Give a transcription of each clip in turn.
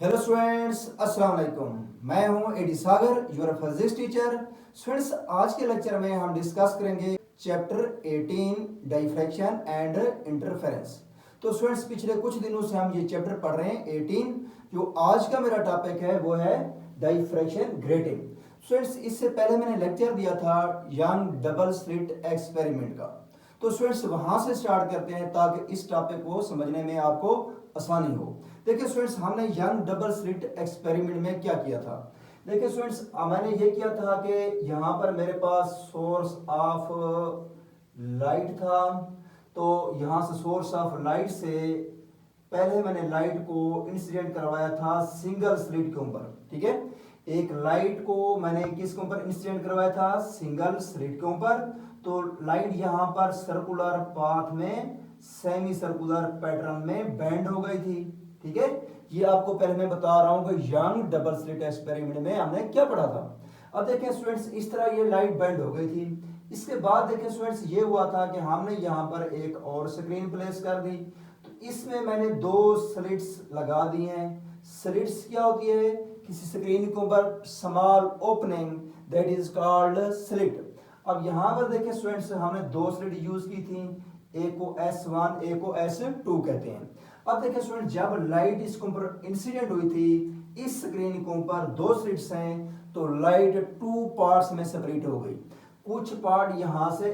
Hello students, अस्सलाम वालेकुम। मैं हूं A D Sagar, your physics teacher. Students, आज के लेक्चर में हम डिस्कस करेंगे चैप्टर 18 डाइफ्रैक्शन एंड इंटरफेरेंस। तो स्टूडेंट्स, पिछले कुछ दिनों से हम ये चैप्टर पढ़ रहे हैं 18। जो आज का मेरा टॉपिक है वो है डाइफ्रैक्शन ग्रेटिंग। स्टूडेंट्स, इससे पहले मैंने लेक्चर दिया था यंग डबल स्लिट एक्सपेरिमेंट का। तो स्टूडेंट्स, वहां से स्टार्ट करते हैं ताकि इस टॉपिक को समझने में आपको आसानी हो। देखिए स्टूडेंट्स, हमने यंग डबल स्लिट एक्सपेरिमेंट में क्या किया था। देखिए स्टूडेंट्स, मैंने ये किया था कि यहाँ पर मेरे पास सोर्स ऑफ लाइट था। तो यहाँ से सोर्स ऑफ लाइट से पहले मैंने लाइट को इंसिडेंट करवाया था सिंगल स्लिट के ऊपर। ठीक है, एक लाइट को मैंने किसके ऊपर इंसिडेंट करवाया था? सिंगल स्लिट के ऊपर। तो लाइट यहाँ पर सर्कुलर पाथ में सेमी सर्कुलर पैटर्न में बेंड हो गई थी। ठीक है, ये आपको पहले मैं बता रहा हूं कि यंग डबल स्लिट एक्सपेरिमेंट में हमने क्या पढ़ा था। अब देखें स्टूडेंट्स, इस तरह ये लाइट बेंड हो गई थी। इसके बाद देखें स्टूडेंट्स, ये हुआ था कि हमने यहाँ पर एक और स्क्रीन प्लेस कर दी। तो इसमें मैंने दो स्लिट्स लगा दी हैं। स्लिट्स क्या होती है? किसी स्क्रीन के ऊपर small opening, that is called slit. अब यहाँ पर देखें स्टूडेंट्स, हमने दो स्लिट यूज की थी, एक को S1 एक को S2 कहते हैं। अब देखिए स्टूडेंट, जब लाइट इसके ऊपर इंसिडेंट हुई थी, इस स्क्रीन के ऊपर दो स्लिट्स हैं, तो लाइट टू पार्ट्स में सेपरेट हो गई। कुछ पार्ट यहां से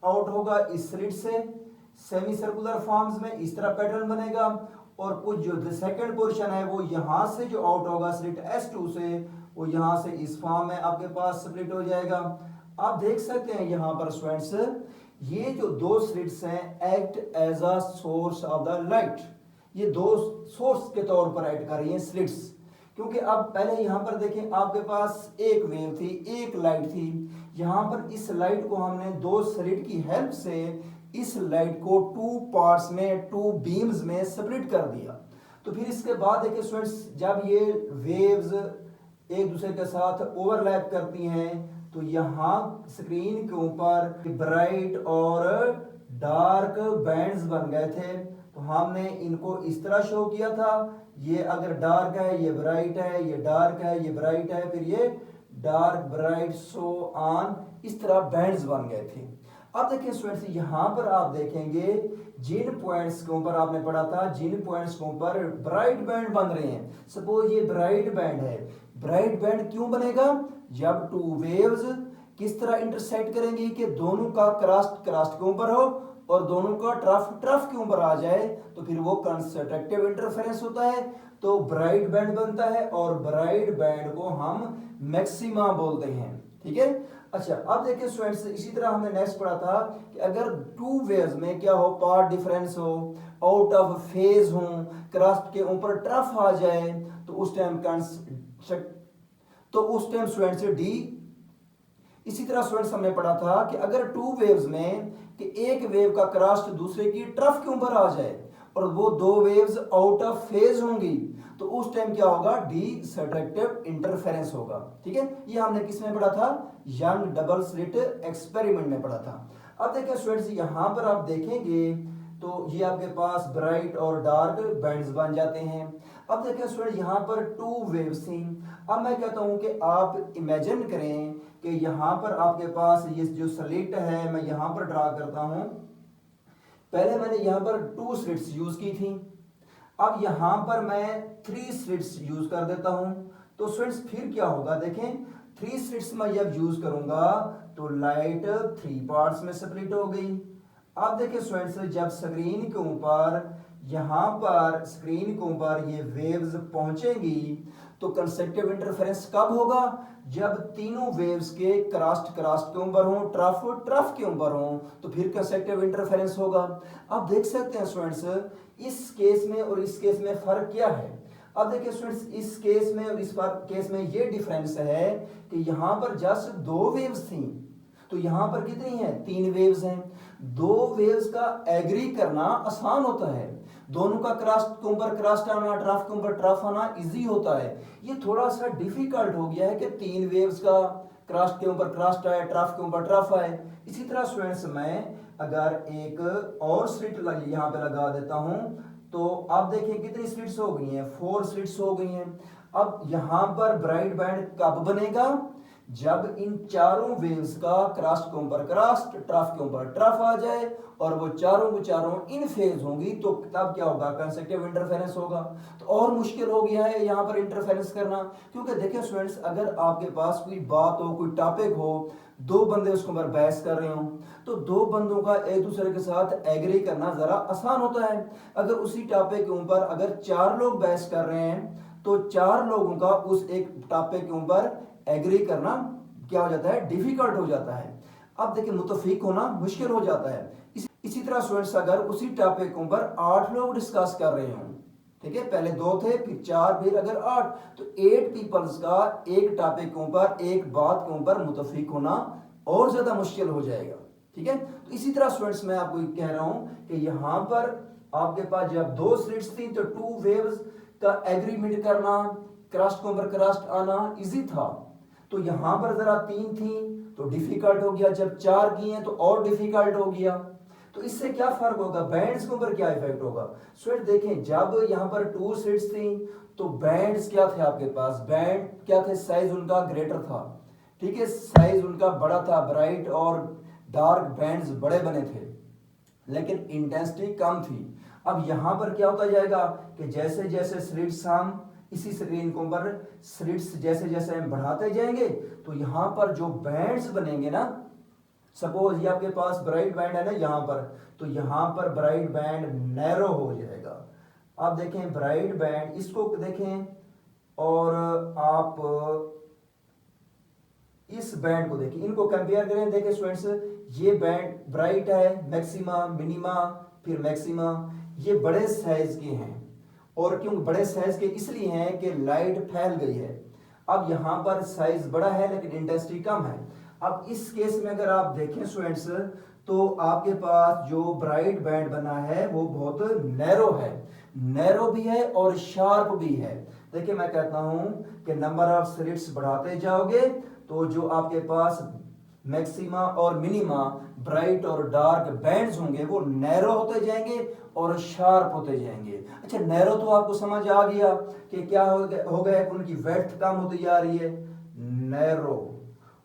आउट होगा इस स्लिट से सेमी सर्कुलर फॉर्म्स में, इस तरह पैटर्न बनेगा। और कुछ जो सेकंड पोर्शन है वो यहां से जो आउट होगा स्लिट S2 से, वो यहां से इस फॉर्म में आपके पास स्प्लिट हो जाएगा। आप देख सकते हैं यहां पर स्टूडेंट्स, ये जो दो स्लिट्स हैं act as a source of the light. ये दो सोर्स के तौर पर ऐड कर रही हैं स्लिट्स। क्योंकि अब पहले यहां पर देखें, आपके पास एक वेव थी, एक लाइट थी। यहां पर इस लाइट को हमने दो स्लिट की हेल्प से इस लाइट को टू पार्ट्स में, टू बीम्स में स्प्लिट कर दिया। तो फिर इसके बाद देखिए स्टूडेंट्स, जब ये वेव्स एक दूसरे के साथ ओवरलैप करती हैं, तो यहां स्क्रीन के ऊपर ब्राइट और डार्क बैंड्स बन गए थे। तो हमने इनको इस तरह शो किया था, ये अगर डार्क है ये ब्राइट है, ये डार्क है ये ब्राइट है, फिर ये डार्क ब्राइट सो ऑन, इस तरह बैंड्स बन गए थे। अब देखिए स्टूडेंट्स, यहां पर आप देखेंगे जिन पॉइंट्स के ऊपर आपने पढ़ा था, जिन पॉइंट्स के ऊपर ब्राइट बैंड बन रहे हैं, सपोज ये ब्राइट बैंड है। ब्राइट बैंड क्यों बनेगा? जब टू वेव्स किस तरह इंटरसेक्ट करेंगी कि दोनों का क्रस्ट क्रस्ट के ऊपर हो और दोनों का ट्रफ ट्रफ के ऊपर आ जाए, तो फिर वो कंस्ट्रक्टिव इंटरफेरेंस होता है, तो ब्राइट बैंड बनता है। और ब्राइट बैंड को हम मैक्सिमा बोलते हैं। ठीक है, अच्छा अब देखिए स्टूडेंट्स, इसी तरह हमने नेक्स्ट पढ़ा था कि अगर टू वेव्स में क्या हो, पार्ट डिफरेंस हो, आउट ऑफ फेज हो, क्रस्ट के ऊपर ट्रफ आ जाए, तो उस टाइम स्टूडेंट्स डी। इसी तरह स्टूडेंट्स हमने पढ़ा था कि अगर टू वेव्स में कि एक वेव का क्रस्ट दूसरे की ट्रफ के ऊपर आ जाए और वो दो वेव्स आउट ऑफ फेज होंगी, तो उस टाइम क्या होगा? डिस्ट्रक्टिव इंटरफेरेंस होगा। ठीक है, ये हमने किस में पढ़ा था? यंग डबल स्लिट एक्सपेरिमेंट में पढ़ा था। अब देखिए स्टूडेंट्स, यहां पर आप देखेंगे तो ये आपके पास ब्राइट और डार्क बैंड्स बन जाते हैं। अब देखिए स्टूडेंट, यहां पर टू वेव्स थी। अब मैं कहता हूं कि आप इमेजिन करें कि यहां पर आपके पास ये जो स्लिट है, मैं यहां पर ड्रा करता हूं। पहले मैंने यहां पर टू स्लिट्स यूज की थी, अब यहां पर मैं थ्री स्लिट्स यूज कर देता हूं। तो स्टूडेंट्स फिर क्या होगा? देखें, थ्री स्लिट्स में जब यूज करूंगा तो लाइट थ्री पार्ट्स में स्प्लिट हो गई। अब देखिए स्टूडेंट्स, जब स्क्रीन के ऊपर यहां पर स्क्रीन के ऊपर ये वेव्स पहुंचेंगी, तो कंस्ट्रक्टिव इंटरफेरेंस कब होगा? जब तीनों वेव्स के क्रस्ट क्रस्ट के ऊपर हो, ट्रफ ट्रफ के ऊपर हो, तो फिर कंस्ट्रक्टिव इंटरफेरेंस होगा। अब देख सकते हैं स्टूडेंट्स, इस केस में और इस केस में फर्क क्या है। अब देखिए स्टूडेंट्स, इस केस में और इस केस में ये डिफरेंस है कि यहां पर जस्ट दो वेव्स थी, तो यहां पर कितनी है? तीन वेव्स हैं। दो वेव्स का एग्री करना आसान होता है, दोनों का क्रस्ट के ऊपर क्रस्ट आना, ट्रफ के ऊपर ट्रफ आना इजी होता है। ये थोड़ा सा डिफिकल्ट हो गया है कि तीन वेव्स का क्रस्ट के ऊपर क्रस्ट आए, ट्रफ के ऊपर ट्रफ आए। इसी तरह स्टूडेंट्स, मैं अगर एक और स्लिट यहाँ पे लगा देता हूं, तो आप देखें कितनी स्लिट्स हो गई हैं, 4 स्लिट्स हो गई हैं। अब यहां पर ब्राइट बैंड कब बनेगा, जब इन चारों वेव्स का क्रस्ट के ऊपर क्रस्ट, ट्रफ के ऊपर ट्रफ आ जाए और वो चारों के चारों इन फेज होंगी, तो तब क्या होगा, कंसेक्टिव इंटरफेरेंस होगा। तो और मुश्किल हो गया है यहाँ पर इंटरफेरेंस करना, क्योंकि देखिए स्टूडेंट्स, अगर आपके पास कोई बात हो, कोई टॉपिक हो, दो बंदे उसके ऊपर बहस कर रहे हो, तो दो बंदों का एक दूसरे के साथ एग्री करना जरा आसान होता है। अगर उसी टॉपिक के ऊपर अगर 4 लोग बहस कर रहे हैं, तो 4 लोगों का उस एक टॉपिक के ऊपर एग्री करना क्या हो जाता है, डिफिकल्ट हो जाता है। अब देखिए मुतफिक होना मुश्किल हो जाता है। इसी तरह स्टूडेंट्स, अगर उसी टॉपिक के ऊपर 8 लोग डिस्कस कर रहे हो, ठीक है, पहले 2 थे, फिर 4, फिर अगर 8, तो 8 पीपल्स का एक टॉपिक के ऊपर, एक बात के ऊपर मुतफिक होना और ज्यादा मुश्किल हो जाएगा। ठीक है, तो इसी तरह स्टूडेंट्स मैं आपको कह रहा हूं कि यहां पर आपके पास जब 2 स्लिट्स थी, तो 2 वेव्स का एग्रीमेंट करना, क्रस्ट के ऊपर क्रस्ट आना इजी था। तो यहां पर जरा 3 थी तो डिफिकल्ट हो गया, जब 4 की हैं तो और डिफिकल्ट हो गया। तो इससे क्या फर्क होगा, बैंड्स के ऊपर क्या इफेक्ट होगा। स्टूडेंट देखें, जब यहां पर 2 स्लिट्स थी तो बैंड्स क्या थे आपके पास, बैंड क्या थे, साइज उनका ग्रेटर था। ठीक है, साइज उनका बड़ा था, ब्राइट और डार्क बैंड्स बड़े बने थे, लेकिन इंटेंसिटी कम थी। अब यहां पर क्या होता जाएगा कि जैसे जैसे स्लिट्स हम इसी स्क्रीन के ऊपर स्लिट्स जैसे जैसे हम बढ़ाते जाएंगे, तो यहां पर जो बैंड्स बनेंगे ना, सपोज ये आपके पास ब्राइट बैंड है ना यहां पर, तो यहां पर ब्राइट बैंड नैरो हो जाएगा। आप देखें ब्राइट बैंड, इसको देखें और आप इस बैंड को देखिए, इनको कंपेयर करें। देखिए स्टूडेंट्स, ये बैंड ब्राइट है, मैक्सिमा, मिनिमा, फिर मैक्सिमा, ये बड़े साइज के हैं। और क्यों बड़े साइज के, इसलिए हैं कि लाइट फैल गई है। अब यहां पर साइज बड़ा है लेकिन इंटेंसिटी कम है। अब इस केस में अगर आप देखें स्टूडेंट्स, तो आपके पास जो ब्राइट बैंड बना है वो बहुत नैरो है, नैरो भी है और शार्प भी है। देखिए मैं कहता हूं कि नंबर ऑफ स्लिट्स बढ़ाते जाओगे तो जो आपके पास मैक्सिमा और मिनिमा, ब्राइट और डार्क बैंड्स होंगे, वो नैरो होते जाएंगे और शार्प होते जाएंगे। अच्छा, नैरो तो आपको समझ आ गया कि क्या हो गया, उनकी वेड्थ कम होती जा रही है, नैरो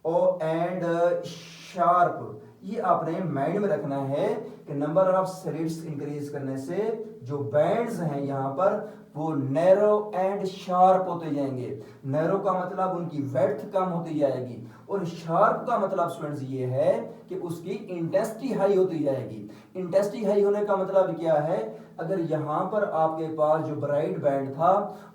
और एंड शार्प। ये आपने माइंड में रखना है कि नंबर ऑफ स्लिट्स इंक्रीज करने से जो बैंड्स हैं यहां पर वो नैरो एंड शार्प होते जाएंगे। नैरो का मतलब उनकी वेड्थ कम होती जाएगी, और शार्प का मतलब स्टूडेंट्स ये है कि उसकी इंटेंसिटी हाई होती जाएगी। इंटेंसिटी हाई होने का मतलब क्या है, अगर यहां पर आपके पास जो ब्राइट बैंड था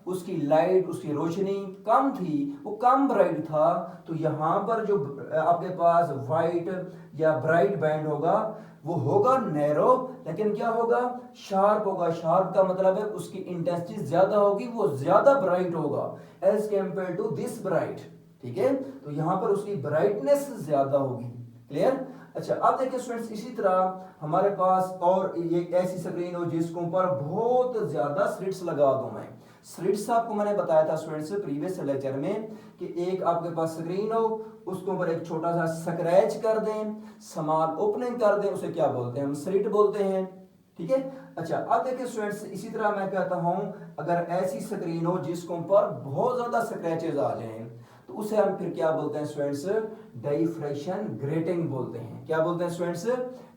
उसकी लाइट, उसकी रोशनी कम थी, वो कम ब्राइट था, तो यहां पर जो आपके पास व्हाइट या ब्राइट बैंड होगा वो होगा नैरो, लेकिन क्या होगा, शार्प होगा। शार्प का मतलब है उसकी इंटेंसिटी ज्यादा होगी, वो ज्यादा ब्राइट होगा as compare to this bright. ठीक है, तो यहां पर उसकी ब्राइटनेस ज्यादा होगी। क्लियर। अच्छा, अब देखिए स्टूडेंट्स, इसी तरह हमारे पास और ये ऐसी स्क्रीन हो जिसके ऊपर बहुत ज्यादा स्लिट्स लगा दूं मैं। स्लिट्स आपको मैंने बताया था स्टूडेंट्स प्रीवियस लेक्चर में कि एक आपके पास स्क्रीन हो, उसके ऊपर एक छोटा सा स्क्रैच कर दें, स्मॉल ओपनिंग कर दें, उसे क्या बोलते हैं, हम स्लिट बोलते हैं। ठीक है। अच्छा, अब देखिए स्टूडेंट्स, इसी तरह मैं कहता हूं अगर ऐसी स्क्रीन हो जिसके ऊपर बहुत ज्यादा स्क्रैचेस आ जाएं, तो उसे हम फिर क्या बोलते हैं स्टूडेंट्स, डाइफ्रैक्शन ग्रेटिंग बोलते हैं। क्या बोलते हैं स्टूडेंट्स,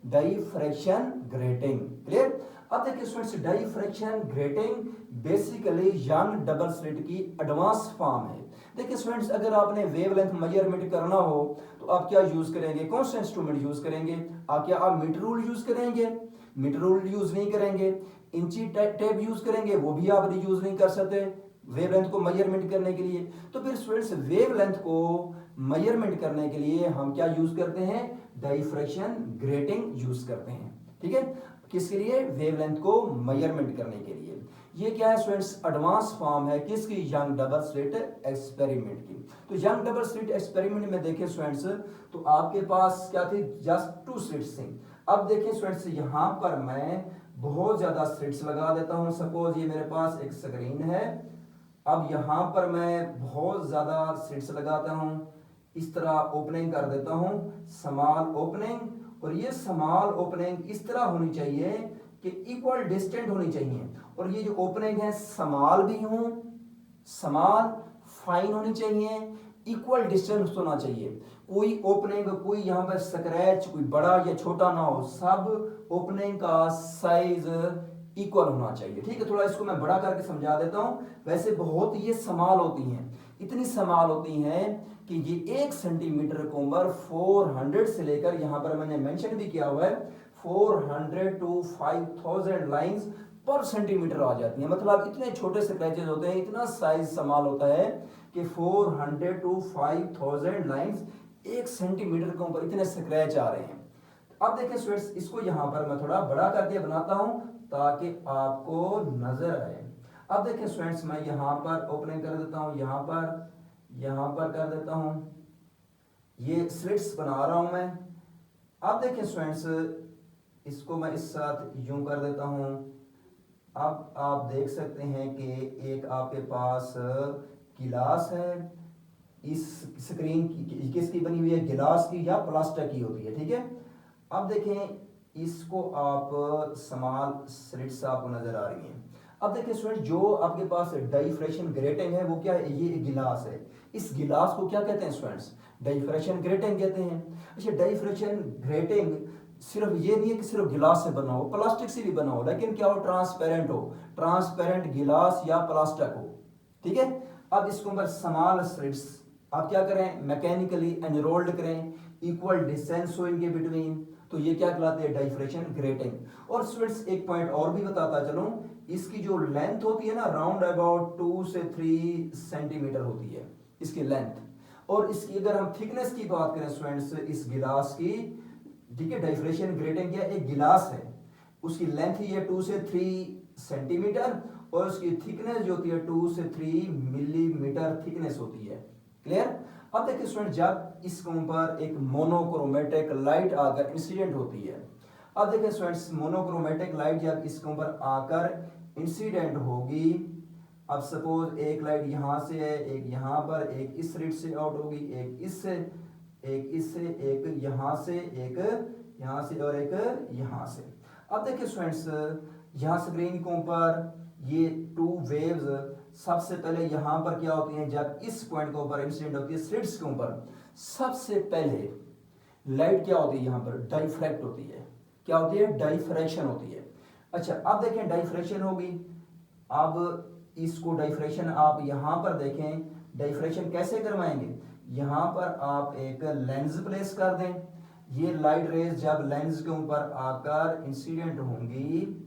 डाइफ्रैक्शन ग्रेटिंग। क्लियर। अब देखिए students, diffraction grating basically young double slit की एडवांस फॉर्म है। देखिए स्टूडेंट्स, अगर आपने वेवलेंथ मेजरमेंट करना हो तो आप क्या यूज करेंगे, कौन सा इंस्ट्रूमेंट यूज करेंगे, क्या आप मीटर रूल यूज करेंगे, मीटर रूल यूज नहीं करेंगे, इंची टेप यूज करेंगे, वो भी आप यूज नहीं कर सकते वेवलेंथ को मेजरमेंट करने के लिए। तो फिर स्टूडेंट्स, वेवलेंथ को मेजरमेंट करने के लिए हम क्या यूज करते हैं, डाइफ्रैक्शन ग्रेटिंग यूज करते हैं। ठीक है, किसके लिए, वेवलेंथ को मेजरमेंट करने के लिए। ये क्या है स्टूडेंट्स, एडवांस फॉर्म है किसकी, यंग डबल स्लिट एक्सपेरिमेंट की। तो यंग डबल स्लिट एक्सपेरिमेंट में देखें स्टूडेंट्स, तो आपके पास क्या थी, जस्ट 2 स्लिट्स थी। अब देखें स्टूडेंट्स, यहां पर मैं बहुत ज्यादा स्लिट्स लगा देता हूं। सपोज ये मेरे पास एक स्क्रीन है, अब यहां पर मैं बहुत ज्यादा स्लिट्स लगाता हूं, इस तरह ओपनिंग कर देता हूं, स्मॉल ओपनिंग, और ये स्मॉल ओपनिंग इस तरह होनी चाहिए कि इक्वल डिस्टेंट होनी चाहिए, और ये जो ओपनिंग है स्मॉल भी हो, स्मॉल फाइन होनी चाहिए, इक्वल डिस्टेंस होना चाहिए। कोई ओपनिंग, कोई यहाँ पर स्क्रैच कोई बड़ा या छोटा ना हो, सब ओपनिंग का साइज इक्वल होना चाहिए। ठीक है, थोड़ा इसको मैं बड़ा करके समझा देता हूँ। वैसे बहुत ये स्मॉल होती हैं, इतनी स्मॉल होती हैं कि ये 1 सेंटीमीटर के ऊपर 400 से लेकर, यहाँ पर मैंने मेंशन भी किया हुआ है, 400 to 5000 लाइंस पर सेंटीमीटर आ जाती हैं। मतलब इतने छोटे स्क्रैचेस होते हैं, इतना साइज स्मॉल होता है कि 400 to 5000 लाइंस 1 सेंटीमीटर के ऊपर इतने स्क्रैच आ रहे हैं। अब देखिए स्टूडेंट्स, इसको यहाँ पर मैं थोड़ा बड़ा करके बनाता हूँ ताकि आपको नजर आए। अब देखिए स्टूडेंट्स, मैं यहाँ पर ओपनिंग कर देता हूँ, यहाँ पर कर देता हूँ, ये स्लिट्स बना रहा हूँ मैं। अब देखिए स्टूडेंट्स, इसको मैं इस साथ यूं कर देता हूँ। अब आप देख सकते हैं कि एक आपके पास गिलास है, इस स्क्रीन की किसकी बनी हुई है, गिलास की या प्लास्टिक की होती है। ठीक है, अब देखें इसको आप स्मॉल स्लिट्स आपको नजर आ रही हैं। अब देखिए स्टूडेंट, जो आपके पास डाइफ्रेक्शन ग्रेटिंग है वो क्या है, ये एक गिलास है। इस गिलास को क्या कहते हैं स्टूडेंट्स, डाइफ्रेक्शन ग्रेटिंग कहते हैं। अच्छा, डाइफ्रेक्शन ग्रेटिंग सिर्फ ये नहीं है कि सिर्फ गिलास से बना हो, प्लास्टिक से भी बना हो, लेकिन क्या हो, ट्रांसपेरेंट हो, ट्रांसपेरेंट गिलास या प्लास्टिक हो। ठीक है, अब इसके ऊपर स्मॉल स्लिट्स आप क्या करें, मैकेनिकली एनरोल्ड करें, इक्वल डिस्टेंस हो इनके बिटवीन, तो ये क्या कहलाते हैं, डाइफ्रेक्शन ग्रेटिंग। और स्टूडेंट्स एक पॉइंट और भी बताता चलूं, इसकी जो लेंथ होती है ना, राउंड अबाउट 2 से 3 सेंटीमीटर होती है इसकी लेंथ। और इसकी अगर हम थिकनेस की बात करें स्टूडेंट्स, इस गिलास की, ठीक है, डाइफ्रेक्शन ग्रेटिंग क्या एक गिलास है, उसकी लेंथ ही है 2 से 3 सेंटीमीटर और उसकी थिकनेस जो होती है 2 से 3 मिलीमीटर थिकनेस होती है। क्लियर। अब देखिए स्टूडेंट, जब इसके ऊपर एक मोनोक्रोमेटिक लाइट आकर इंसिडेंट होती है, अब देखिए स्टूडेंट्स, मोनोक्रोमेटिक लाइट जब इसके ऊपर आकर इंसिडेंट होगी, अब सपोज एक लाइट यहाँ से है, एक यहाँ पर, एक इस स्लिट से आउट होगी, एक इससे, एक इससे, एक यहाँ से, एक यहाँ से और एक यहाँ से। अब देखिए स्टूडेंट्स, यहाँ स्क्रीन के ऊपर ये 2 वेव्स सबसे पहले यहाँ पर क्या होती हैं, जब इस पॉइंट के ऊपर इंसिडेंट होती है स्लिट्स के ऊपर, सबसे पहले लाइट क्या होती है, यहाँ पर डाइफ्रैक्ट होती है। क्या होती है, डाइफ्रैक्शन होती है। अच्छा, अब देखें डाइफ्रैक्शन होगी, अब इसको डाइफ्रैक्शन आप यहाँ पर देखें, डाइफ्रैक्शन कैसे करवाएंगे, यहाँ पर आप एक लेंस प्लेस कर दें, ये लाइट रेज जब लेंस के ऊपर आकर इंसिडेंट होंगी,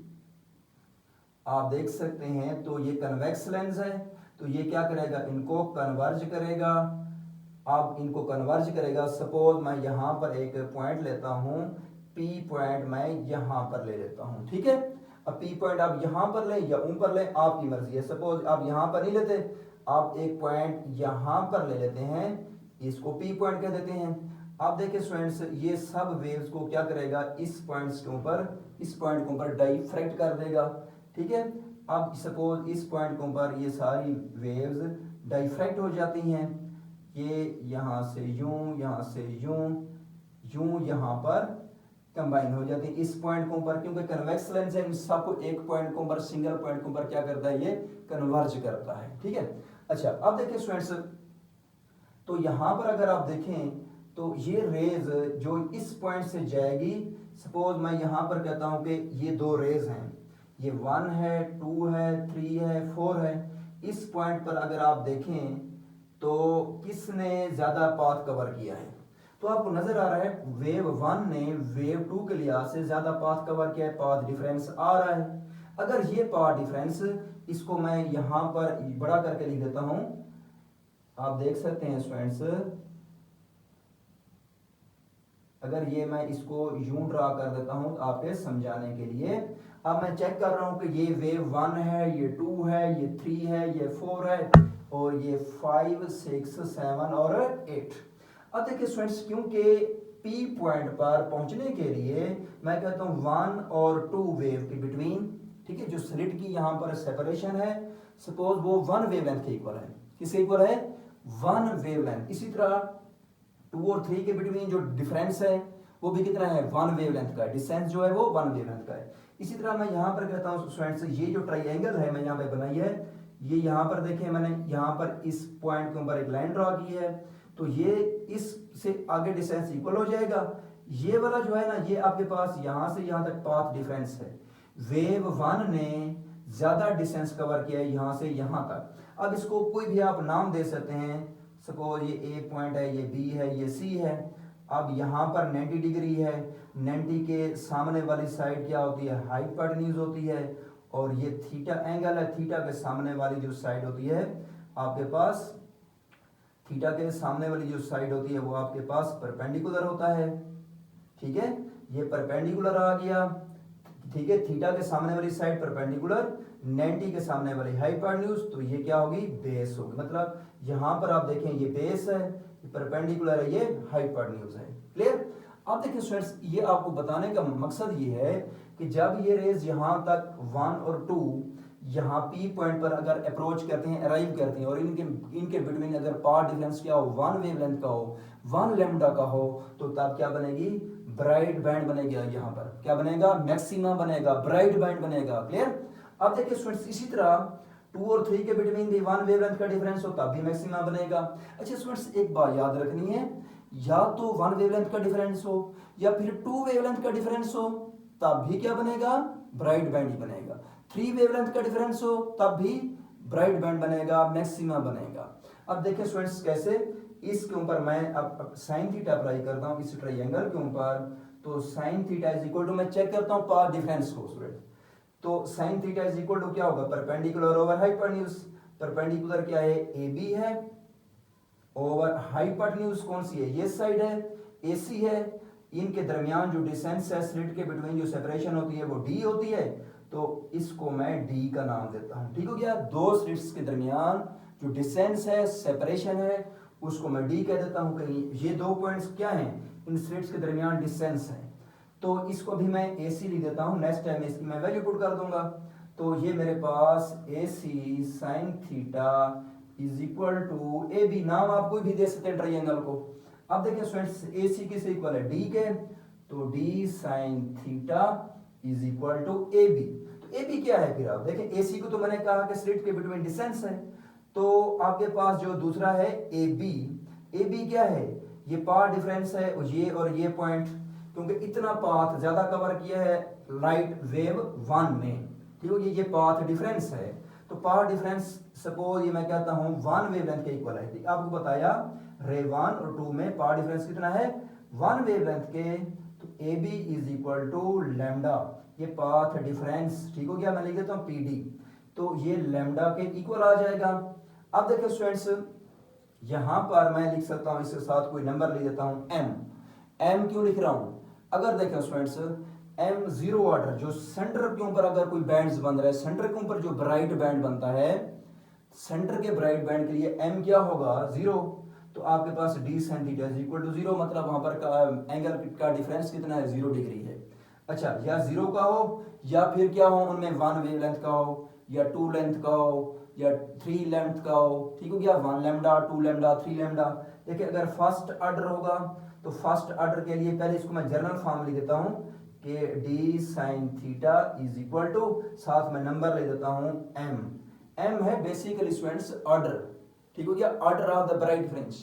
आप देख सकते हैं, तो ये कन्वेक्स लेंस है, तो ये क्या करेगा, इनको कन्वर्ज करेगा। अब इनको कन्वर्ज करेगा, सपोज मैं यहाँ पर एक पॉइंट लेता हूँ, पी पॉइंट मैं यहाँ पर ले लेता हूँ। ठीक है, अब पी पॉइंट आप यहाँ पर लें या ऊपर लें, आपकी मर्जी है। सपोज आप यहाँ पर नहीं लेते, आप एक पॉइंट यहाँ पर ले लेते हैं, इसको पी पॉइंट कह देते हैं। आप देखिए स्टूडेंट्स, ये सब वेव्स को क्या करेगा, इस पॉइंट्स के ऊपर, इस पॉइंट के ऊपर डाइफ्रैक्ट कर देगा। ठीक है, अब सपोज इस पॉइंट के ऊपर ये सारी वेव्स डाइफ्रैक्ट हो जाती हैं, ये यहाँ से यूं, यहाँ से यूं, यूं यहाँ पर कंबाइन हो जाती है इस पॉइंट के ऊपर, क्योंकि कन्वेक्स लेंस है, सबको एक पॉइंट के ऊपर, सिंगल पॉइंट के ऊपर क्या करता है, ये कन्वर्ज करता है। ठीक है, अच्छा अब देखिए स्टूडेंट्स, तो यहाँ पर अगर आप देखें तो ये रेज जो इस पॉइंट से जाएगी, सपोज मैं यहाँ पर कहता हूँ कि ये 2 रेज हैं, ये 1 है, 2 है, 3 है, 4 है। इस पॉइंट पर अगर आप देखें तो किसने ज्यादा पाथ कवर किया है, तो आपको नजर आ रहा है वेव 1 ने वेव 2 के लिहाज से ज्यादा पाथ कवर किया है, पाथ डिफरेंस आ रहा है। अगर ये पाथ डिफरेंस, इसको मैं यहाँ पर बड़ा करके लिख देता हूँ, आप देख सकते हैं स्टूडेंट्स, अगर ये मैं इसको यूं ड्रा कर देता हूं तो आपके समझाने के लिए, अब मैं चेक कर रहा हूं कि ये वेव 1 है, ये 2 है, ये 3 है, ये 4 है और ये 5, 6, 7 और 8। अब देखिए स्टूडेंट्स, क्योंकि पी पॉइंट पर पहुंचने के लिए मैं कहता हूं 1 और 2 वेव के बिटवीन, ठीक है, जो स्लिट की यहां पर सेपरेशन है, सपोज वो 1 वेवलेंथ के इक्वल है। किसके इक्वल है, 1 वेवलेंथ। इसी तरह 2 और 3 के बिटवीन जो डिफरेंस है वो भी कितना है, 1 वेवलेंथ का है, डिस्टेंस जो है वो 1 वेवलेंथ का है। इसी तरह मैं यहाँ पर कहता हूँ स्टूडेंट्स, ये जो ट्राइंगल है मैं यहाँ पे बनाई है, ये यहाँ पर देखें मैंने यहाँ पर इस पॉइंट के ऊपर एक लाइन ड्रॉ की है, तो ये इससे आगे डिस्टेंस इक्वल हो जाएगा। ये वाला जो है ना, ये आपके पास यहाँ से यहाँ तक पाथ डिफरेंस है। वेव वन ने ज्यादा डिस्टेंस कवर किया है यहाँ से यहाँ तक। अब इसको कोई भी आप नाम दे सकते हैं, सपोज ये ए पॉइंट है, ये बी है, ये सी है। अब यहाँ पर 90 डिग्री है, 90 के सामने वाली साइड क्या होती है, हाइपोटेन्यूज होती है, और ये थीटा एंगल है, थीटा के सामने वाली जो साइड होती है आपके पास, थीटा के सामने वाली जो साइड होती है वो आपके पास परपेंडिकुलर होता है। ठीक है, ये परपेंडिकुलर आ गया। ठीक है, थीटा के सामने वाली साइड परपेंडिकुलर, 90 के सामने वाली हाइपोटेन्यूज, तो ये क्या होगी, बेस होगी। मतलब यहां पर आप देखें ये बेस है, ये परपेंडिकुलर है, ये हाइपोटेन्यूज है। क्लियर? आप देखिए स्टूडेंट्स, ये आपको बताने का मकसद ये है कि जब ये रेज यहां तक 1 और 2 यहाँ P पॉइंट पर अगर अप्रोच करते हैं, अराइव करते हैं, और इनके बिटवीन अगर पाथ डिफरेंस क्या हो, 1 वेवलेंथ का हो, 1 लैम्डा का हो, तो तब क्या बनेगी, ब्राइट बैंड बनेगा। यहाँ पर क्या बनेगा, मैक्सिमा बनेगा, ब्राइट बैंड बनेगा। क्लियर? अब देखिए स्टूडेंट्स, इसी तरह 2 और 3 के बिटवीन भी 1 वेवलेंथ का डिफरेंस हो, तब भी मैक्सिमा बनेगा। अच्छा स्टूडेंट्स, एक बात याद रखनी है, या तो 1 वेवलेंथ का डिफरेंस हो या फिर 2 वेवलेंथ का डिफरेंस हो, तब भी क्या बनेगा, ब्राइट बैंड ही बनेगा। 3 वेवलेंथ का डिफरेंस हो तब भी ब्राइट बैंड बनेगा, मैक्सिमा बनेगा। अब देखिए स्टूडेंट्स कैसे, इसके ऊपर मैं अब साइन थीटा अप्लाई करता हूं इस ट्रायंगल के ऊपर, तो sine theta is equal to, मैं चेक करता हूं पाथ डिफरेंस को स्टूडेंट, तो sine theta is equal to क्या होगा, परपेंडिकुलर ओवर हाइपोटेन्यूज। परपेंडिकुलर क्या है, ए बी है, ओवर हाइपोटेन्यूज कौन सी है, ये साइड है, ए सी है। इनके दरमियान जो डिस्टेंस है, स्लिट के बिटवीन जो सेपरेशन होती है वो डी होती है, तो इसको मैं डी का नाम देता हूं। ठीक हो गया, दो स्लिट्स के दरमियान जो डिस्टेंस है, सेपरेशन है, उसको मैं डी कह देता हूं। कहीं ये दो पॉइंट्स क्या हैं, इन स्लिट्स के दरमियान डिस्टेंस है, तो इसको भी मैं ए सी लिख देता हूं। नेक्स्ट टाइम इसकी मैं वैल्यू पुट कर दूंगा, तो ये मेरे पास A C sine theta is equal to A B, नाम आप कोई भी दे सकते हैं ट्रायंगल को। अब देखिए स्टूडेंट्स, ए सी किससे इक्वल है, डी के, तो D sine theta is equal to A B. तो ए बी क्या है फिर, आप देखें ए सी को तो मैंने कहा कि स्लिट के बिटवीन डिस्टेंस है, तो आपके पास जो दूसरा है ए बी क्या है, ये पाथ डिफरेंस है, और ये पॉइंट, क्योंकि इतना पाथ ज्यादा कवर किया है लाइट वेव 1 ने। ठीक है, ये पाथ डिफरेंस है, तो पाथ डिफरेंस सपोज ये मैं कहता हूं 1 वेवलेंथ के इक्वल है। आपको बताया रे 1 और 2 में पाथ डिफरेंस कितना है, 1 वेवलेंथ के, तो A B is equal to lambda, ये पाथ डिफरेंस। ठीक हो गया, मैं लिख देता हूं पी डी, तो ये लैम्डा के इक्वल आ जाएगा। अब देखिए स्टूडेंट्स, यहां पर मैं लिख सकता हूं इसके साथ कोई नंबर लिख देता हूं एम क्यों लिख रहा हूं, अगर देखें स्टूडेंट्स, एम जीरो ऑर्डर, जो सेंटर के ऊपर अगर कोई बैंड्स बन रहा है, सेंटर के ऊपर जो ब्राइट बैंड बनता है, सेंटर के ब्राइट बैंड के लिए एम क्या होगा, 0, तो आपके पास D sine theta is equal to 0, मतलब वहां पर का एंगल का डिफरेंस कितना है, 0 डिग्री है। अच्छा, या 0 का हो या फिर क्या हो, उनमें 1 वेवलेंथ का हो, या 2 लेंथ का हो, या 3 लेंथ का हो। ठीक हो गया, 1 लैम्डा, 2 लैम्डा, 3 लैम्डा। देखिए अगर फर्स्ट ऑर्डर होगा, तो फर्स्ट ऑर्डर के लिए पहले इसको मैं जनरल फॉर्म लिख देता हूं कि D sine theta is equal to, साथ में नंबर ले देता हूं एम है बेसिकली स्टूडेंट्स ऑर्डर। ठीक हो गया, order of the bright fringe,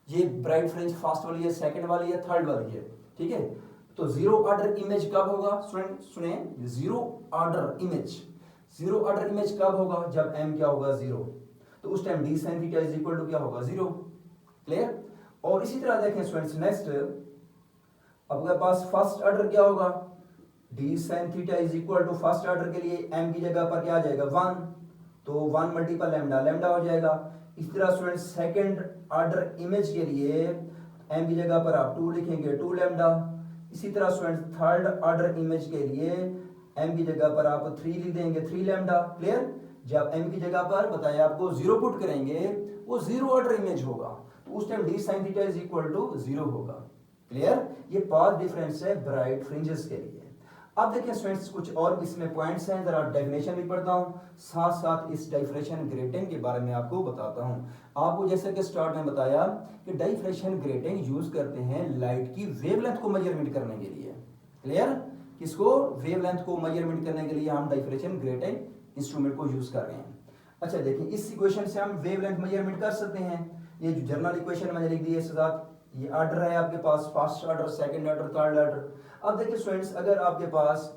ये ब्राइट फ्रिंज फर्स्ट वाली है, सेकंड वाली है, थर्ड वाली है। ठीक है, तो जीरो ऑर्डर इमेज कब होगा, स्टूडेंट सुने, जीरो ऑर्डर इमेज कब होगा, जब एम क्या होगा, 0, तो उस time D sine theta is equal to क्या होगा, 0। क्लियर? और इसी तरह देखें स्टूडेंट्स, नेक्स्ट आपके पास फर्स्ट ऑर्डर क्या होगा, D sine theta is equal to first order के लिए एम की जगह पर क्या आ जाएगा, 1, तो 1 मल्टीपल लैम्डा हो जाएगा। इस तरह स्टूडेंट्स सेकंड ऑर्डर इमेज के लिए एम की जगह पर आप 2 लिखेंगे, 2 लैम्डा। इसी तरह स्टूडेंट्स थर्ड ऑर्डर इमेज के लिए एम की जगह पर आप 3 लिख देंगे, 3 लैम्डा। क्लियर? जब एम की जगह पर बताया आपको 0 पुट करेंगे, वो 0 ऑर्डर इमेज होगा, तो उस time D sine theta is equal to 0 होगा। क्लियर? ये पाथ डिफरेंस है ब्राइट फ्रिंजेस के लिए। अब देखिए स्टूडेंट्स, कुछ और इसमें पॉइंट्स हैं, जरा डेफिनेशन भी पढ़ता हूं, साथ साथ इस डाइफ्रेक्शन ग्रेटिंग के बारे में आपको बताता हूं। आपको जैसे कि स्टार्ट में बताया कि डाइफ्रेक्शन ग्रेटिंग यूज करते हैं लाइट की वेवलेंथ को मेजरमेंट करने के लिए। क्लियर? किसको, वेवलेंथ को मेजरमेंट करने के लिए हम डिफरेंशियल ग्रेटिंग इंस्ट्रूमेंट को यूज कर रहे हैं। अच्छा देखिए, इस इक्वेशन से हम वेवलेंथ मेजरमेंट कर सकते हैं। ये जो जनरल इक्वेशन मैंने लिख दी है इसके साथ, ये आर्डर है आपके पास, first order, second order, third order. अब देखिए स्टूडेंट्स, अगर आपके पास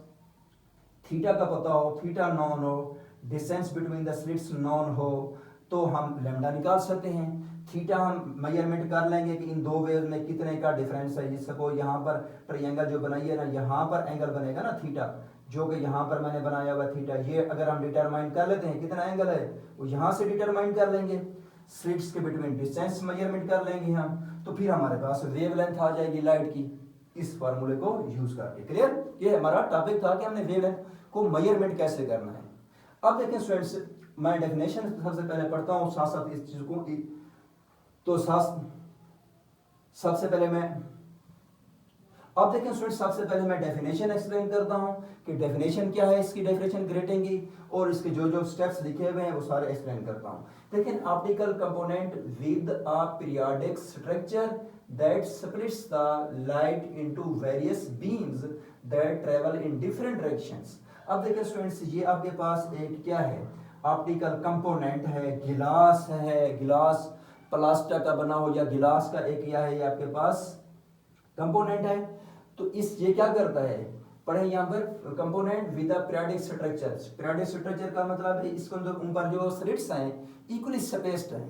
थीटा का पता हो, थीटा नॉन हो, distance between the slits non हो, तो हम लैम्डा निकाल सकते हैं। थीटा हम मेजरमेंट कर लेंगे कि इन दो वेव में कितने का डिफरेंस है। सपोज यहाँ पर ट्रायंगल जो बनाई है ना, यहाँ पर एंगल बनेगा ना थीटा, जो कि यहाँ पर मैंने बनाया हुआ थीटा, ये अगर हम डिटरमाइन कर लेते हैं कितना एंगल है, वो यहाँ से डिटरमाइन कर लेंगे। स्लिट्स के बिटवीन डिस्टेंस मेजरमेंट कर लेंगे हम, तो फिर हमारे पास वेवलेंथ आ जाएगी लाइट की, इस फार्मूले को यूज करके। क्लियर? ये हमारा टॉपिक था कि हमने वेवलेंथ को मेजरमेंट कैसे करना है। अब देखें स्टूडेंट्स, मैं डेफिनेशन सबसे पहले पढ़ता हूँ साथ साथ इस चीज को, तो सबसे पहले मैं, अब देखें स्टूडेंट्स, सबसे पहले मैं डेफिनेशन एक्सप्लेन करता हूं कि डेफिनेशन क्या है इसकी, डिफरेंशियल ग्रेटिंग की, और इसके जो जो स्टेप्स लिखे हुए हैं वो सारे एक्सप्लेन करता हूं। देखें, optical component with a periodic structure that splits the light into various beams that travel in different directions। अब देखिए स्टूडेंट्स, ये आपके पास एक क्या है, ऑप्टिकल कंपोनेंट है, गिलास है, गिलास प्लास्टर का बना हो या गिलास का एक या है, ये आपके पास कंपोनेंट है। तो इस ये क्या करता है, पढ़े यहाँ पर, component with a periodic structure. Periodic structure का मतलब है इसके अंदर ऊपर जो स्लिट्स हैं इक्वली स्पेस्ड है,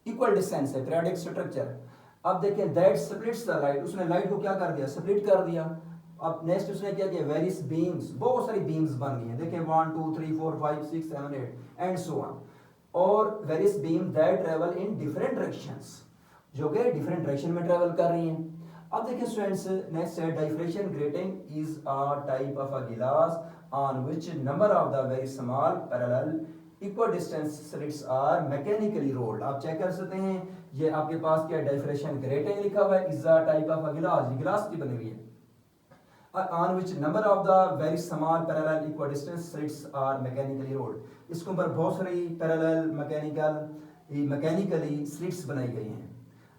इक्वल डिस्टेंस है, पीरियोडिक स्ट्रक्चर। अब देखिए, दैट स्प्लिट्स द लाइट, उसने लाइट को क्या कर दिया, स्प्लिट कर दिया। अब नेक्स्ट उसने क्या किया, वेरियस बीम्स, बहुत सारी बीम्स बन गई हैं, देखिए 1 2 3 4 5 6 7 8 एंड सो ऑन, और various beam that travel in different directions, जो कि डिफरेंट डायरेक्शन में ट्रेवल कर रही हैं। अब देखिए स्टूडेंट्स, नेक्स्ट है differential grating is a type of a glass on which number of the very small parallel equal distance slits are mechanically ruled. आप चेक कर सकते हैं, ये आपके पास क्या डिफरेंशियल ग्रेटिंग लिखा हुआ है, is a type of a गिलास, गिलास की बनी हुई है, on which number of the very small parallel equidistant slits are mechanically rolled। इसके ऊपर बहुत सारी पैरेलल मैकेनिकली स्लिट्स बनाई गई हैं।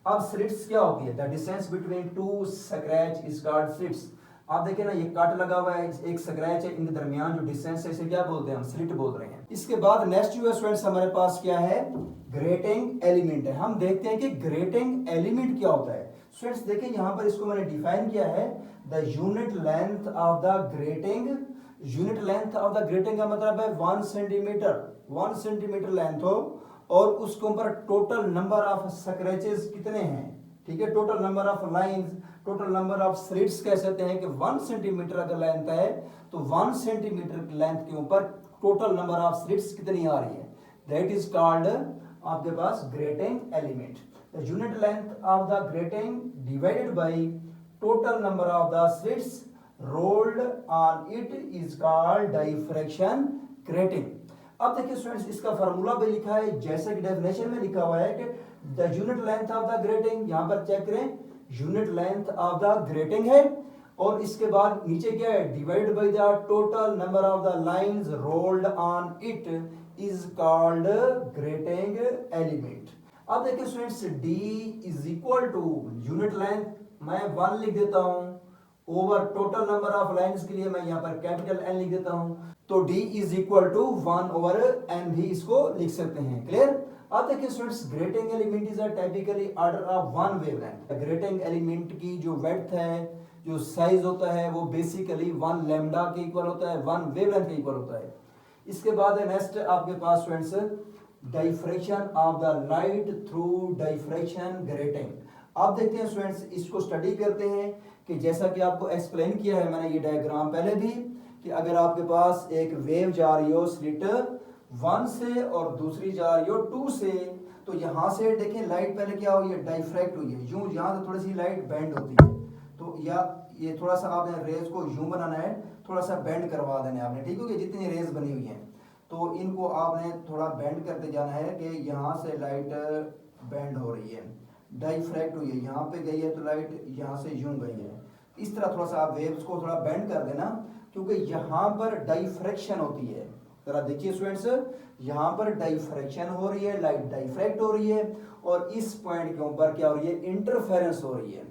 अब स्लिट्स क्या होती है, the distance between two scratch is called slits. आप देखें ना, ये कट लगा हुआ है, एक स्क्रैच है, इनके दरमियान जो डिस्टेंस है इसे क्या बोलते हैं, हम स्लिट बोल रहे हैं। इसके बाद नेक्स्ट जो स्टूडेंट्स हमारे पास क्या है, ग्रेटिंग एलिमेंट है। हम देखते हैं कि ग्रेटिंग एलिमेंट क्या होता है। स्टूडेंट्स देखिए, यहाँ पर इसको मैंने डिफाइन किया है, the unit length of the grating. Unit length of the grating का मतलब है 1 सेंटीमीटर, 1 सेंटीमीटर लेंथ हो, और उसके ऊपर टोटल नंबर ऑफ स्क्रैचेस कितने हैं, ठीक है, total number of lines, total number of slits कह सकते हैं कि 1 सेंटीमीटर अगर लेंथ है तो 1 सेंटीमीटर लेंथ के ऊपर टोटल नंबर ऑफ स्लिट्स कितनी आ रही है, दैट इज कॉल्ड आपके पास grating element. The unit length of the grating divided by total number of the slits ruled on it is called diffraction grating. अब देखिए students, इसका फार्मूला भी लिखा है, जैसे कि डेफिनेशन में लिखा हुआ है कि the unit length of the grating, यहां पर चेक करें, unit length of the grating है, और इसके बाद नीचे क्या है, divide by the total number of the lines ruled on it is called grating element. अब देखिए students, D is equal to unit length, मैं 1 लिख देता हूं, over total number of lines के लिए मैं यहां पर कैपिटल N लिख देता हूं, तो D इज इक्वल टू 1 ओवर N भी इसको लिख सकते हैं। क्लियर? अब देखिए students, grating element is a typically order of 1 wavelength. Grating element की जो विड्थ है, जो साइज होता है, वो बेसिकली 1 लैम्डा के इक्वल होता है, 1 वेवलेंथ के इक्वल होता है। इसके बाद नेक्स्ट आपके पास students, diffraction of the light through diffraction grating. आप देखते हैं स्टूडेंट्स, इसको स्टडी करते हैं कि जैसा कि आपको एक्सप्लेन किया है मैंने ये डायग्राम पहले भी, कि अगर आपके पास एक वेव जा रही हो स्लिट 1 से और दूसरी जा रही हो 2 से, तो यहाँ से देखें लाइट पहले क्या हुई है, डाइफ्रैक्ट हुई है, यूं यहाँ से थोड़ी सी लाइट बेंड होती है, तो या ये थोड़ा सा आपने रेज को यूं बनाना है, थोड़ा सा बेंड करवा देना है आपने, ठीक है, जितनी रेज बनी हुई है तो इनको आपने थोड़ा बेंड करते जाना है कि यहाँ से लाइट बेंड हो रही है, डाइफ्रैक्ट हुई है, यहाँ पे गई है तो लाइट यहाँ से यूं गई है। इस तरह थोड़ा सा आप वेव्स को थोड़ा बेंड कर देना, क्योंकि यहाँ पर डाइफ्रैक्शन होती है। जरा देखिए स्टूडेंट्स, यहाँ पर डाइफ्रैक्शन हो रही है, लाइट डाइफ्रैक्ट हो रही है, और इस पॉइंट के ऊपर क्या हो रही है, इंटरफेरेंस हो रही है,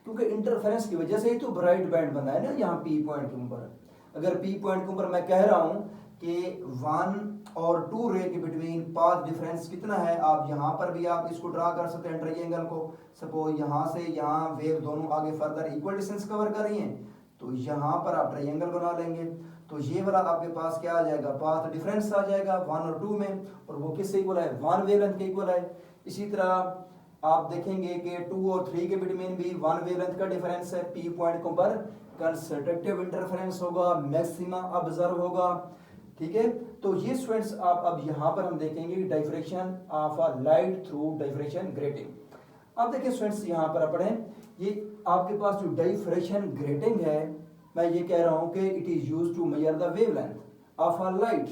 क्योंकि इंटरफेरेंस की वजह से ही तो ब्राइट बैंड बना है ना यहाँ पी पॉइंट के ऊपर। अगर पी पॉइंट के ऊपर मैं कह रहा हूं कि 1 और 2 रे के बिटवीन पाथ डिफरेंस कितना है, आप यहां पर भी आप इसको ड्रा कर सकते हैं ट्रायंगल को। सपोज यहां से यहां वेव दोनों आगे फर्दर इक्वल डिस्टेंस कवर कर रही हैं, तो यहां पर आप ट्रायंगल बना लेंगे। तो ये वाला आपके पास क्या आ जाएगा, पाथ डिफरेंस आ जाएगा 1 और 2 में, और वो किससे इक्वल है, 1 वेवलेंथ के इक्वल है। इसी तरह आप देखेंगे कि 2 और 3 के बिटवीन भी 1 वेवलेंथ का डिफरेंस है। पी पॉइंट के ऊपर कंस्ट्रक्टिव इंटरफेरेंस होगा, मैक्सिमा ऑब्जर्व होगा, ठीक है। तो ये स्टूडेंट्स आप अब यहां पर हम देखेंगे diffraction of a light through diffraction grating. अब देखिए स्टूडेंट्स यहां पर पढ़ें, ये आपके पास जो डाइफ्रेक्शन ग्रेटिंग है, मैं ये कह रहा हूं कि it is used to measure the wavelength of a light.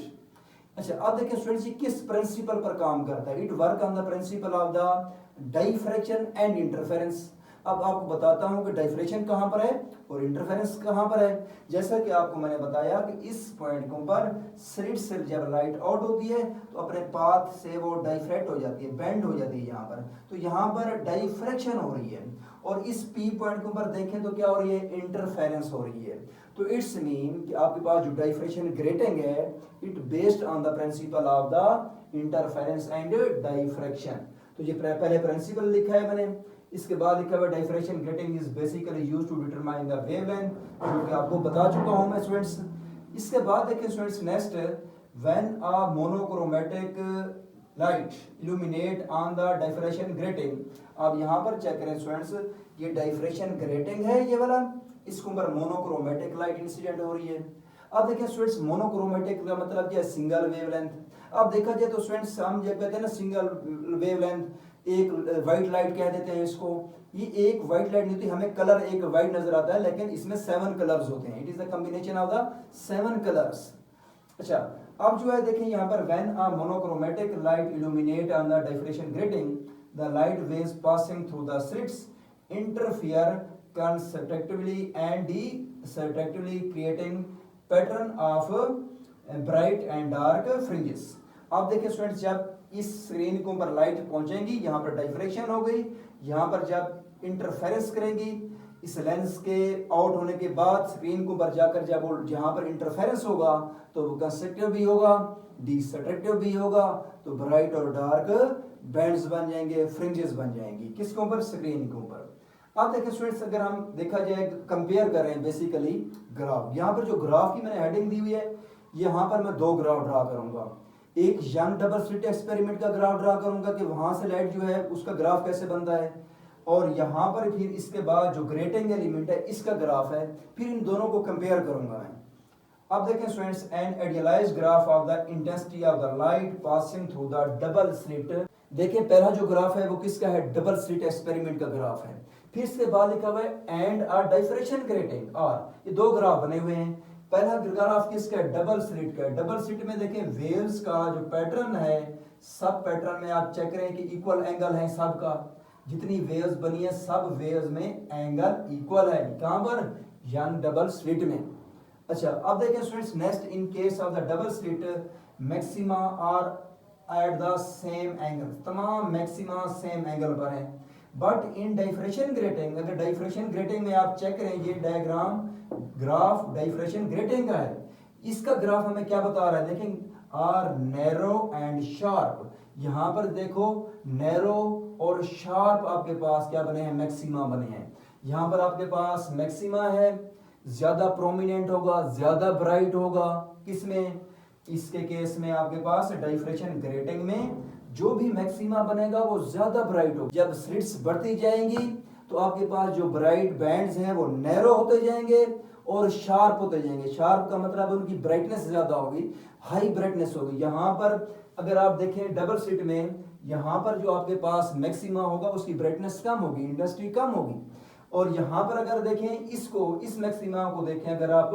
अच्छा, अब देखिए स्टूडेंट्स ये किस प्रिंसिपल पर काम करता है, it work on the principle of the diffraction and interference. अब आपको बताता हूं कि डाइफ्रेक्शन कहां पर है और इंटरफेरेंस कहां पर है। जैसा कि आपको मैंने बताया कि इस पॉइंट के ऊपर स्लिट से जब लाइट आउट होती है तो अपने पाथ से वो डाइफ्रैक्ट हो जाती है, बेंड हो जाती है यहाँ पर, तो यहाँ पर डाइफ्रैक्शन हो रही है। और इस पी पॉइंट के ऊपर देखें तो क्या हो रही है, इंटरफेरेंस हो रही है। तो इट्स मीन कि आपके पास जो डाइफ्रेक्शन ग्रेटिंग है, it based on the principle of the interference and diffraction. तो ये पहले प्रिंसिपल लिखा है मैंने, इसके बाद लिखा हुआ diffraction grating is basically used to determine the wavelength, जो कि आपको बता चुका हूं मैं स्टूडेंट्स। इसके बाद देखिए students next, when a monochromatic light illuminate on the diffraction grating. आप यहां पर चेक करें स्टूडेंट्स, ये डाइफ्रेक्शन ग्रेटिंग है ये वाला, इसके ऊपर मोनोक्रोमैटिक लाइट इंसिडेंट हो रही है। अब देखिए स्टूडेंट्स मोनोक्रोमैटिक का मतलब क्या है, सिंगल वेवलेंथ। अब देखा जाए तो स्टूडेंट्स हम जब कहते हैं ना सिंगल वेवलेंथ, एक व्हाइट लाइट कह देते हैं इसको, ये एक व्हाइट लाइट नहीं होती, हमें कलर एक व्हाइट नजर आता है लेकिन इसमें 7 कलर्स होते हैं, it is the combination of the 7 colours. अच्छा, अब जो है देखें यहाँ पर when a monochromatic light illuminate on the diffraction grating, the light waves passing through the slits interfere constructively and destructively creating pattern of bright and dark fringes। अब देखिए students, जब इस स्क्रीन के ऊपर लाइट पहुंचेंगी, यहाँ पर डाइफ्रेक्शन हो गई, यहाँ पर जब इंटरफेरेंस करेंगी इस लेंस के आउट होने के बाद स्क्रीन के ऊपर जाकर जब वो यहाँ पर इंटरफेरेंस होगा तो वो कंस्ट्रक्टिव भी होगा, डिस्ट्रक्टिव भी होगा, तो ब्राइट और डार्क बैंड्स बन जाएंगे, फ्रिंजेस बन जाएंगी, किसके ऊपर, स्क्रीन के ऊपर। अब देखिए स्टूडेंट्स, अगर हम देखा जाए कंपेयर कर रहे हैं बेसिकली ग्राफ, यहाँ पर जो ग्राफ की मैंने हेडिंग दी हुई है, यहाँ पर मैं 2 ग्राफ ड्रा करूंगा। एक यंग डबल स्लिट एक्सपेरिमेंट का ग्राफ ड्रा करूंगा कि वहां से लाइट जो है उसका ग्राफ कैसे बनता है, और यहाँ पर फिर इसके बाद जो ग्रेटिंग एलिमेंट है इसका ग्राफ है, फिर इन दोनों को कंपेयर करूंगा मैं। अब देखें students, an idealized graph of the intensity of the light passing through the double slit. देखिए पहला जो ग्राफ है वो किसका है, डबल स्लिट एक्सपेरिमेंट का ग्राफ है। फिर इसके बाद लिखा हुआ है एंड अ डाइफ्रेक्शन ग्रेटिंग, और ये 2 ग्राफ बने हुए हैं। पहला ग्राफ किसका है, डबल स्लिट का। डबल स्लिट में देखें वेव्स का जो पैटर्न है, सब पैटर्न में आप चेक करें कि इक्वल एंगल है सबका, जितनी वेव्स बनी है सब वेव्स में एंगल इक्वल है, कहां पर, यंग डबल स्लिट में। अच्छा, अब देखें students next, in case of the double slit maxima are at the same angle, तमाम मैक्सिमा सेम एंगल पर है। बट इन डाइफ्रेक्शन ग्रेटिंग, अगर डाइफ्रेक्शन ग्रेटिंग में आप चेक करें, ये डायग्राम ग्राफ डाइफ्रेक्शन ग्रेटिंग का है, इसका ग्राफ हमें क्या बता रहा है, देखें आर नैरो एंड शार्प। यहां पर देखो नैरो और शार्प आपके पास क्या बने हैं, मैक्सिमा बने हैं। यहां पर आपके पास मैक्सिमा है, ज्यादा प्रोमिनेंट होगा, ज्यादा ब्राइट होगा, किसमें, इसके केस में आपके पास डाइफ्रेक्शन ग्रेटिंग में जो भी मैक्सिमा बनेगा वो ज्यादा ब्राइट होगा। जब स्लिट्स बढ़ती जाएंगी तो आपके पास जो ब्राइट बैंड्स हैं वो नैरो होते जाएंगे और शार्प होते जाएंगे। शार्प का मतलब उनकी ब्राइटनेस ज्यादा होगी, हाई ब्राइटनेस होगी। यहाँ पर अगर आप देखें डबल स्लिट में, यहाँ पर जो आपके पास मैक्सिमा होगा उसकी ब्राइटनेस कम होगी, इंटेंसिटी कम होगी। और यहाँ पर अगर देखें इसको, इस मैक्सिमा को देखें अगर आप,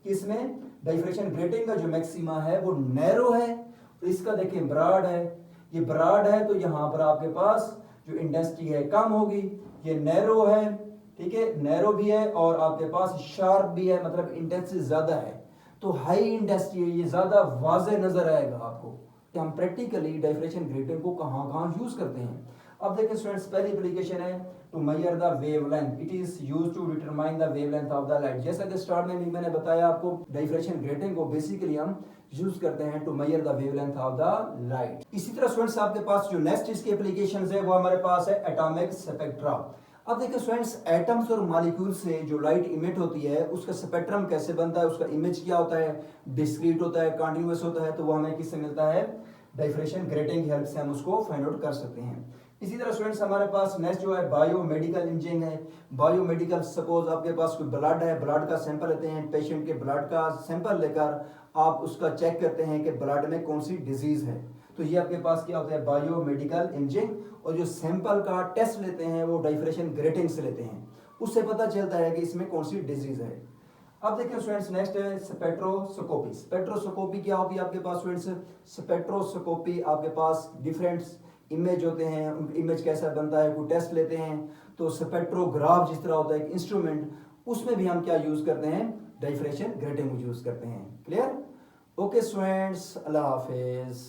किसमें, डाइफ्रेक्शन ग्रेटिंग का जो मैक्सिमा है वो नैरो है, तो इसका देखें ब्रॉड है। ये ब्रॉड है तो यहाँ पर आपके पास जो इंटेंसिटी है कम होगी, ये नैरो है, ठीक है, नैरो भी है और आपके पास शार्प भी है, मतलब इंटेंसिटी ज्यादा है, तो हाई इंटेंसिटी है, ये ज्यादा वाज़ेह नजर आएगा आपको। हम प्रैक्टिकली डाइफ्रेक्शन ग्रेटिंग को कहाँ कहाँ यूज करते हैं। अब देखिए स्टूडेंट्स, पहली एप्लीकेशन है to measure the wavelength, it is used to determine the wavelength of the light. जैसा कि स्टार्ट में भी मैंने बताया आपको, डाइफ्रैक्शन ग्रेटिंग को बेसिकली हम यूज करते हैं to measure the wavelength of the light. इसी तरह स्टूडेंट्स आपके पास जो नेक्स्ट इसकी एप्लीकेशन है वो हमारे पास है एटॉमिक स्पेक्ट्रा। अब देखिए स्टूडेंट्स, एटम्स और मॉलिक्यूल से जो लाइट इमिट होती है उसका स्पेक्ट्रम कैसे बनता है, उसका इमेज क्या होता है, डिस्क्रीट होता है, कॉन्टिन्यूअस होता है, तो वो हमें किससे मिलता है, डाइफ्रैक्शन ग्रेटिंग की हेल्प से हम उसको फाइंड आउट कर सकते हैं। इसी तरह स्टूडेंट्स हमारे पास नेक्स्ट जो है बायोमेडिकल इमेजिंग है। बायोमेडिकल, सपोज आपके पास कोई ब्लड है, ब्लड का सैंपल लेते हैं, पेशेंट के ब्लड का सैंपल लेकर आप उसका चेक करते हैं कि ब्लड में कौन सी डिजीज है, तो ये आपके पास क्या होता है, बायोमेडिकल इमेजिंग। और जो सैंपल का टेस्ट लेते हैं वो डाइफ्रैक्शन ग्रेटिंग से लेते हैं, उससे पता चलता है कि इसमें कौन सी डिजीज है। अब देखिए स्टूडेंट्स, नेक्स्ट है स्पेक्ट्रोस्कोपी। स्पेक्ट्रोस्कोपी क्या होती है आपके पास स्टूडेंट्स, स्पेक्ट्रोस्कोपी आपके पास डिफरेंट इमेज होते हैं, उनका इमेज कैसा बनता है, कोई टेस्ट लेते हैं, तो स्पेक्ट्रोग्राफ जिस तरह होता है एक इंस्ट्रूमेंट, उसमें भी हम क्या यूज करते हैं, डाइफ्रैक्शन ग्रेटिंग यूज करते हैं। क्लियर? ओके स्टूडेंट्स, अल्लाह हाफिज।